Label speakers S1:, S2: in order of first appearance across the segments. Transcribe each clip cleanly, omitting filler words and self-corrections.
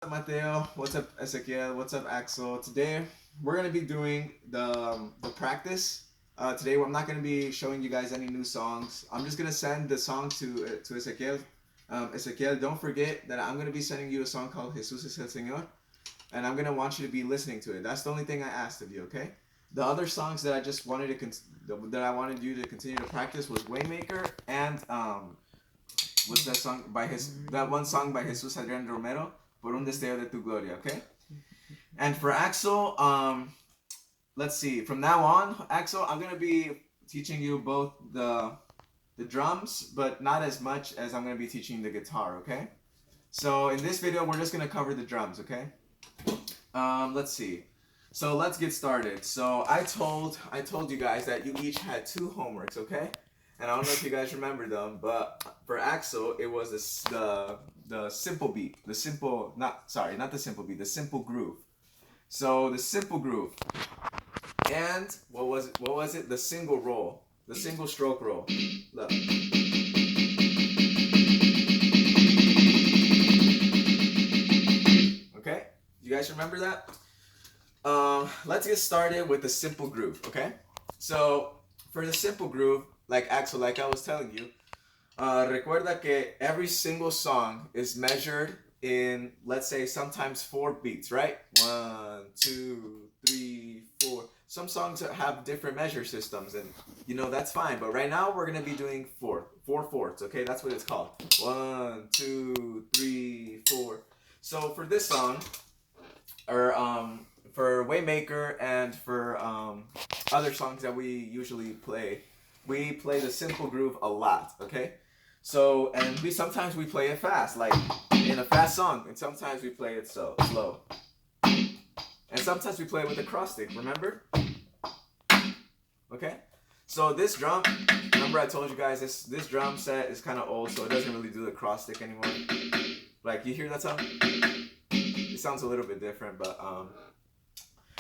S1: What's up, Mateo? What's up, Ezequiel? What's up, Axel? Today we're gonna be doing the practice. Today I'm not gonna be showing you guys any new songs. I'm just gonna send the song to Ezequiel. Ezequiel, don't forget that I'm gonna be sending you a song called Jesus es el Señor, and I'm gonna want you to be listening to it. That's the only thing I asked of you, okay? The other songs that I just wanted that I wanted you to continue to practice was Waymaker and what's that song by his that one song by Jesus Adrian Romero, Por un destello de tu gloria, okay? And for Axel, let's see. From now on, Axel, I'm gonna be teaching you both the drums, but not as much as I'm gonna be teaching the guitar, okay? So in this video, we're just gonna cover the drums, okay? Let's see. So let's get started. So I told you guys that you each had two homeworks, okay? And I don't know if you guys remember them, but for Axel, it was the simple beat, the simple not the simple beat, the simple groove. So the simple groove, and what was it? What was it? The single roll, the single stroke roll. Look. Okay, you guys remember that? Let's get started with the simple groove. Okay, so for the simple groove, like Axel, like I was telling you, recuerda que every single song is measured in, let's say, sometimes 4 beats, right? 1, 2, 3, 4. Some songs have different measure systems, and that's fine. But right now we're gonna be doing four fourths. Okay, that's what it's called. 1, 2, 3, 4. So for this song, or for Waymaker and for other songs that we usually play, we play the simple groove a lot. Okay. So, and sometimes we play it fast, like in a fast song, and sometimes we play it slow. And sometimes we play it with a cross stick, remember? Okay? So this drum, remember I told you guys this drum set is kind of old, so it doesn't really do the cross stick anymore. Like, you hear that sound? It sounds a little bit different, but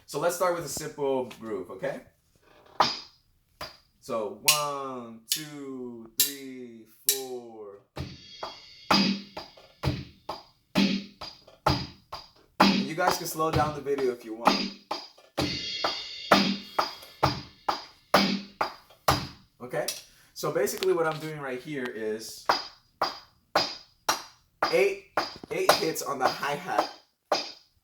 S1: so let's start with a simple groove, okay? So 1, 2, 3, 4. And you guys can slow down the video if you want. Okay? So basically what I'm doing right here is eight hits on the hi-hat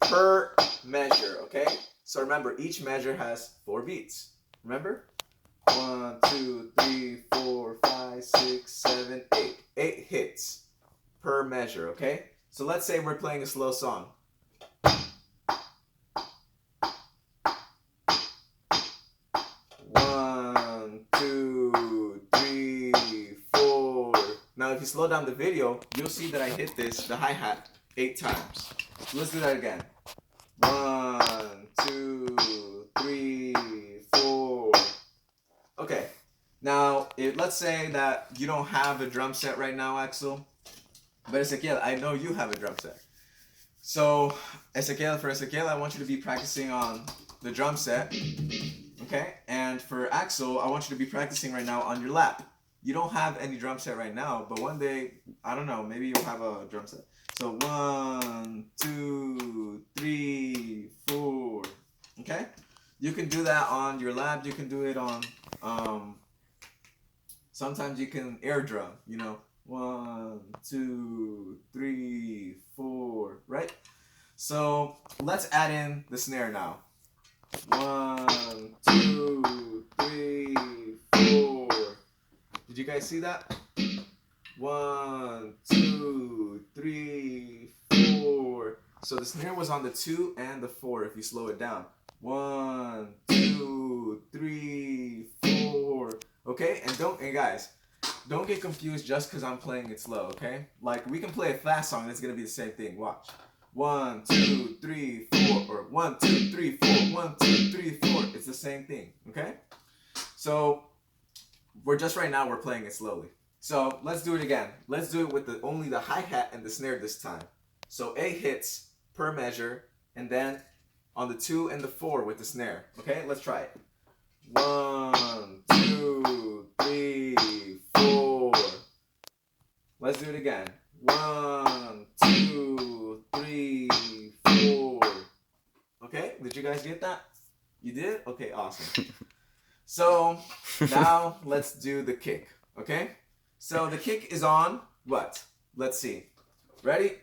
S1: per measure, okay? So remember, each measure has 4 beats. Remember? 1, 2, 3, 4, 5, 6, 7, 8. 8 hits per measure, okay? So let's say we're playing a slow song. 1, 2, 3, 4. Now if you slow down the video, you'll see that I hit the hi-hat 8 times. So let's do that again. 1, 2, 3, 4. Okay. Now, let's say that you don't have a drum set right now, Axel. But Ezequiel, I know you have a drum set. So, for Ezequiel, I want you to be practicing on the drum set. Okay? And for Axel, I want you to be practicing right now on your lap. You don't have any drum set right now, but one day, I don't know, maybe you'll have a drum set. So 1, 2, 3, 4. Okay? You can do that on your lap. You can do it on, sometimes you can air drum, 1, 2, 3, 4, right? So let's add in the snare now. 1, 2, 3, 4. Did you guys see that? 1, 2, 3, 4. So the snare was on the 2 and the 4 if you slow it down. 1, 2, 3, 4. Okay, and guys, don't get confused just because I'm playing it slow. Okay, like we can play a fast song. It's gonna be the same thing. Watch. 1, 2, 3, 4, or 1, 2, 3, 4, 1, 2, 3, 4. It's the same thing. Okay, so we're playing it slowly. So let's do it again. Let's do it with only the hi-hat and the snare this time. So 8 hits per measure, and then on the 2 and the 4 with the snare. Okay, let's try it. 1, 2, 3, 4. Let's do it again. 1, 2, 3, 4. Okay, did you guys get that? You did? Okay, awesome. So now let's do the kick. Okay? So the kick is on what? Let's see. Ready?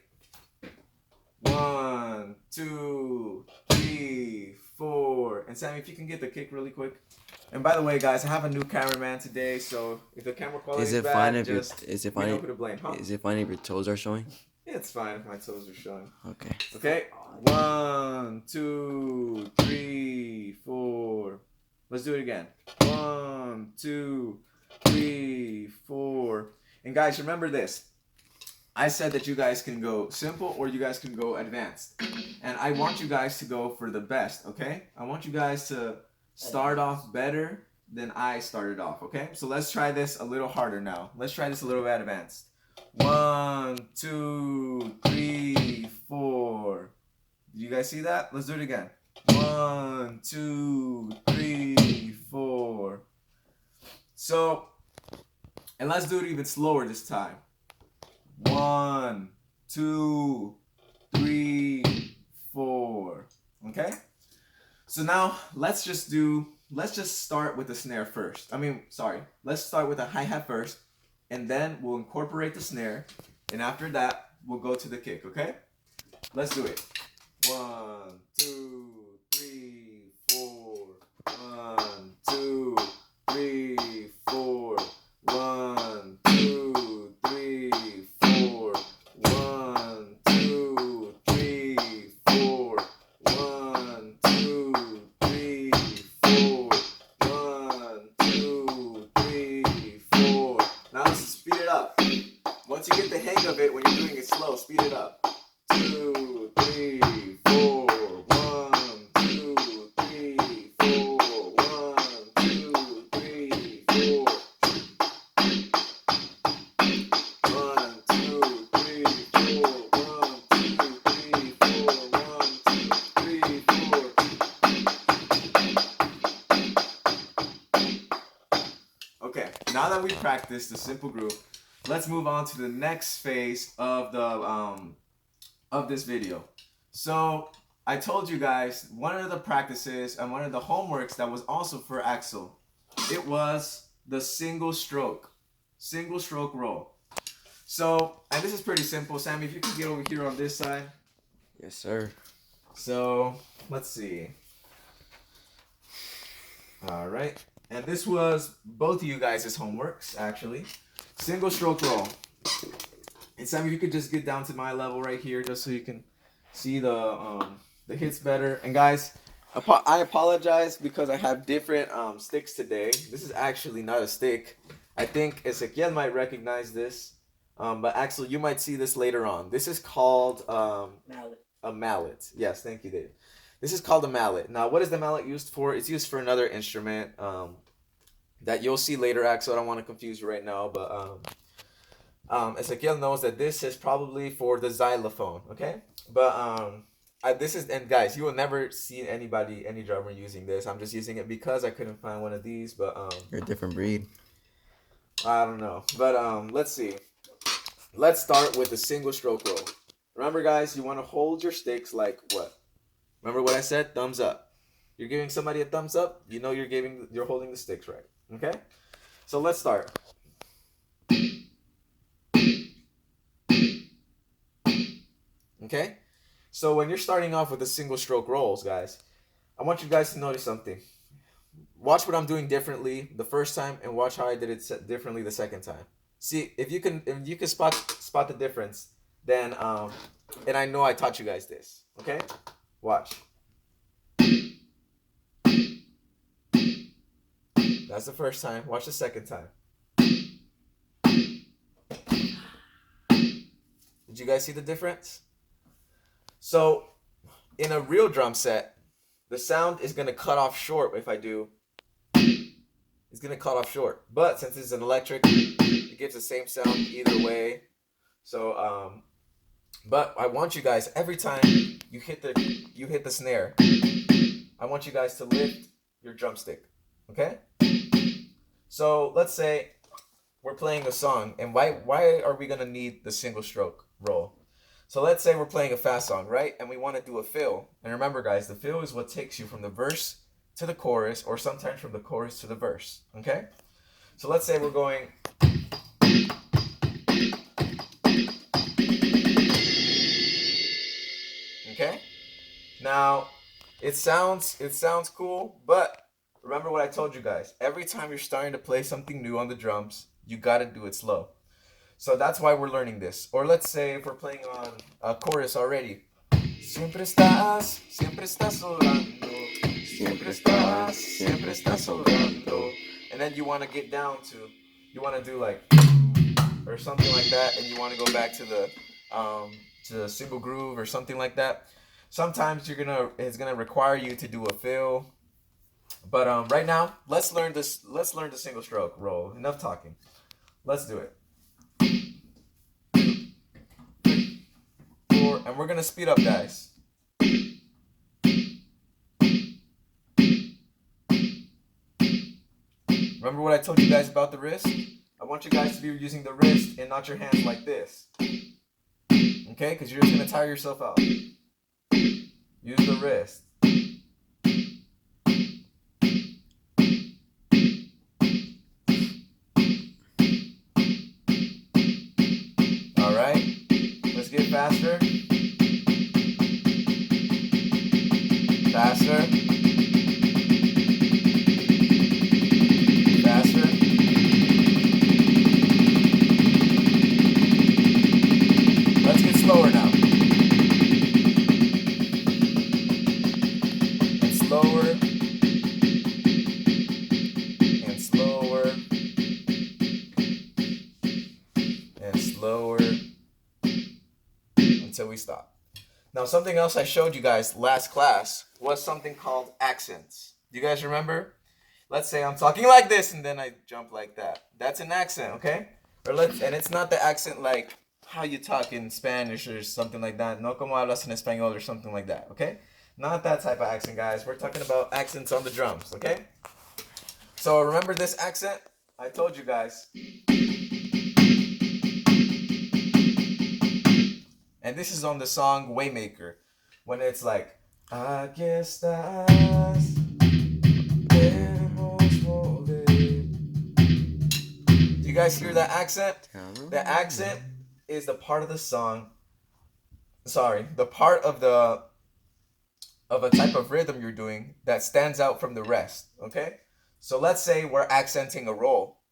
S1: 1, 2, 3, 4. And Sammy, if you can get the kick really quick. And by the way, guys, I have a new cameraman today, so if the camera quality is bad, know who to blame, huh?
S2: Is it fine if your toes are showing?
S1: Yeah, it's fine if my toes are showing.
S2: Okay.
S1: Okay. 1, 2, 3, 4. Let's do it again. 1, 2, 3, 4. And guys, remember this. I said that you guys can go simple or you guys can go advanced. And I want you guys to go for the best, okay? I want you guys to start off better than I started off, okay? So let's try this a little harder now. Let's try this a little bit advanced. 1, 2, 3, 4. Do you guys see that? Let's do it again. 1, 2, 3, 4. So, and let's do it even slower this time. 1, 2, 3, 4. Okay? So now let's just start with the snare first. Let's start with a hi-hat first, and then we'll incorporate the snare, and after that, we'll go to the kick, okay? Let's do it. 1, 2, 3, 4. 1, 2, 3, 4. 1, 2, 3, 4. 1, 2, 3, 4. 1, 2, 3, 4. 1, 2, 3, 4. Now let's speed it up. Once you get the hang of it, when you're doing it slow, speed it up. 2, 3, 4. 1, 2, 3, 4. 1, 2, 3, 4. 1, 2, 3, 4. 1, 2, 3, 4. 1, 2, 3, 4. Okay, now that we practiced the simple groove, let's move on to the next phase of this video. So I told you guys one of the practices and one of the homeworks that was also for Axel, it was the single stroke roll. So, and this is pretty simple. Sammy, if you can get over here on this side.
S2: Yes, sir.
S1: So let's see. All right, and this was both of you guys' homeworks actually. Single stroke roll. And Sammy, if you could just get down to my level right here, just so you can see the hits better. And guys, I apologize because I have different sticks today. This is actually not a stick. I think Ezequiel might recognize this, but Axel, you might see this later on. This is called
S3: Mallet.
S1: a mallet. Yes, thank you, Dave. This is called a mallet. Now, what is the mallet used for? It's used for another instrument that you'll see later, Axel. I don't want to confuse you right now, but Ezequiel knows that this is probably for the xylophone, okay? But and guys, you will never see any drummer using this. I'm just using it because I couldn't find one of these, but
S2: You're a different breed.
S1: I don't know. But let's see. Let's start with the single stroke roll. Remember, guys, you want to hold your sticks like what? Remember what I said? Thumbs up. You're giving somebody a thumbs up, you know you're holding the sticks right. Okay? So let's start. Okay? So when you're starting off with the single stroke rolls, guys, I want you guys to notice something. Watch what I'm doing differently the first time and watch how I did it differently the second time. See, if you can spot the difference, then and I know I taught you guys this. Okay? Watch. That's the first time. Watch the second time. Did you guys see the difference? So, in a real drum set, the sound is going to cut off short if I do. It's going to cut off short. But since it's an electric, it gives the same sound either way. So, but I want you guys, every time you hit the snare, I want you guys to lift your drumstick. Okay? So, let's say we're playing a song, and why are we gonna need the single stroke roll? So let's say we're playing a fast song, right? And we want to do a fill. And remember, guys, the fill is what takes you from the verse to the chorus, or sometimes from the chorus to the verse. Okay? So let's say we're going. Okay? Now, it sounds cool, but remember what I told you guys. Every time you're starting to play something new on the drums, you gotta do it slow. So that's why we're learning this. Or let's say if we're playing on a chorus already. Siempre estás orando. Siempre estás orando. And then you want to get down to, you want to do like, or something like that, and you want to go back to the single groove or something like that. Sometimes it's gonna require you to do a fill. But right now, let's learn the single stroke roll. Enough talking. Let's do it. And we're gonna speed up, guys. Remember what I told you guys about the wrist? I want you guys to be using the wrist and not your hands like this. Okay? Because you're just gonna tire yourself out. Use the wrist. Alright? Let's get faster. Faster. Faster. Let's get slower now. And slower. And slower. And slower. Until we stop. Now, something else I showed you guys last class was something called accents. Do you guys remember? Let's say I'm talking like this and then I jump like that. That's an accent, okay? And it's not the accent like how you talk in Spanish or something like that. No como hablas en español or something like that, okay? Not that type of accent, guys. We're talking about accents on the drums, okay? So remember this accent? I told you guys. And this is on the song Waymaker. When it's like, aquí estás, queremos volver. Do you guys hear that accent? The accent is the part of the song, the part of a type of rhythm you're doing that stands out from the rest, okay? So let's say we're accenting a roll.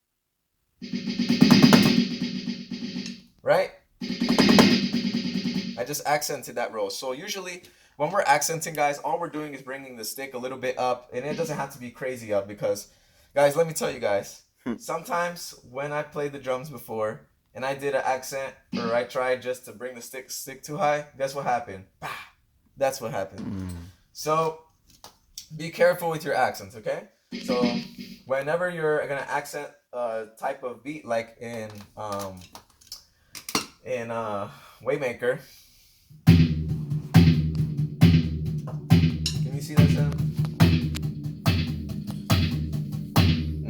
S1: Right? I just accented that roll. So usually when we're accenting, guys, all we're doing is bringing the stick a little bit up, and it doesn't have to be crazy up because, guys, let me tell you guys, sometimes when I played the drums before and I did an accent or I tried just to bring the stick too high, guess what happened? Bah! That's what happened. So be careful with your accents, okay? So whenever you're gonna accent a type of beat like in Waymaker. Can you see that sound?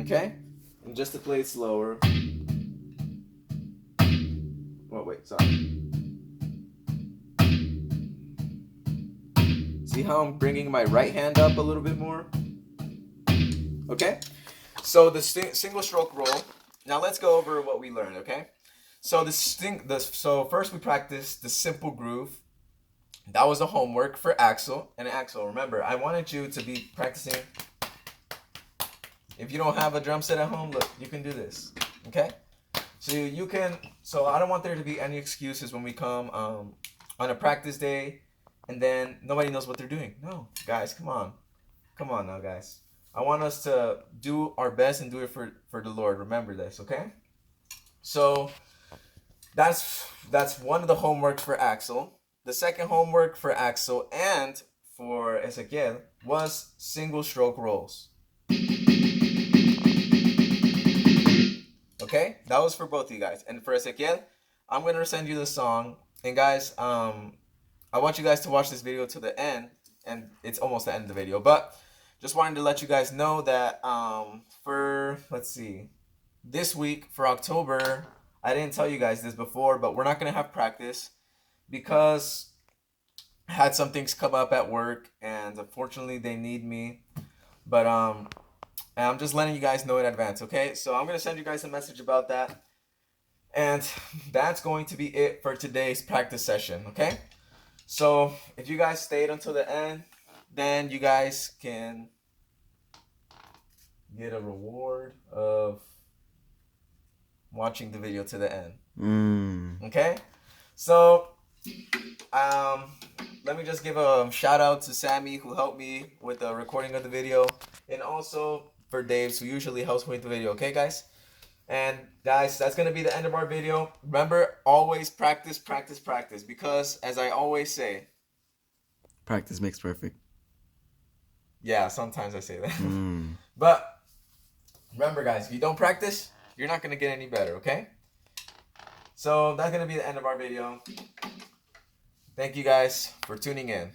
S1: Okay? And just to play it slower. Oh, wait, sorry. See how I'm bringing my right hand up a little bit more? Okay? So the single stroke roll. Now let's go over what we learned, okay? So so first we practiced the simple groove. That was the homework for Axel. And Axel, remember, I wanted you to be practicing. If you don't have a drum set at home, look, you can do this. Okay? So I don't want there to be any excuses when we come on a practice day and then nobody knows what they're doing. No, guys, come on. Come on now, guys. I want us to do our best and do it for the Lord. Remember this, okay? So that's one of the homeworks for Axel. The second homework for Axel and for Ezequiel was single stroke rolls. Okay? That was for both of you guys. And for Ezequiel, I'm going to send you the song. And guys, I want you guys to watch this video to the end. And it's almost the end of the video. But just wanted to let you guys know that let's see. this week for October, I didn't tell you guys this before, but we're not gonna have practice because I had some things come up at work, and unfortunately they need me. But and I'm just letting you guys know in advance, okay? So I'm gonna send you guys a message about that, and that's going to be it for today's practice session, okay? So if you guys stayed until the end, then you guys can get a reward of watching the video to the end. Okay? So let me just give a shout out to Sammy who helped me with the recording of the video, and also for Dave who usually helps me with the video, okay guys? And guys, that's gonna be the end of our video. Remember, always practice, practice, practice, because as I always say,
S2: practice makes perfect.
S1: Yeah, sometimes I say that. But remember guys, if you don't practice, you're not gonna get any better, okay? So that's gonna be the end of our video. Thank you guys for tuning in.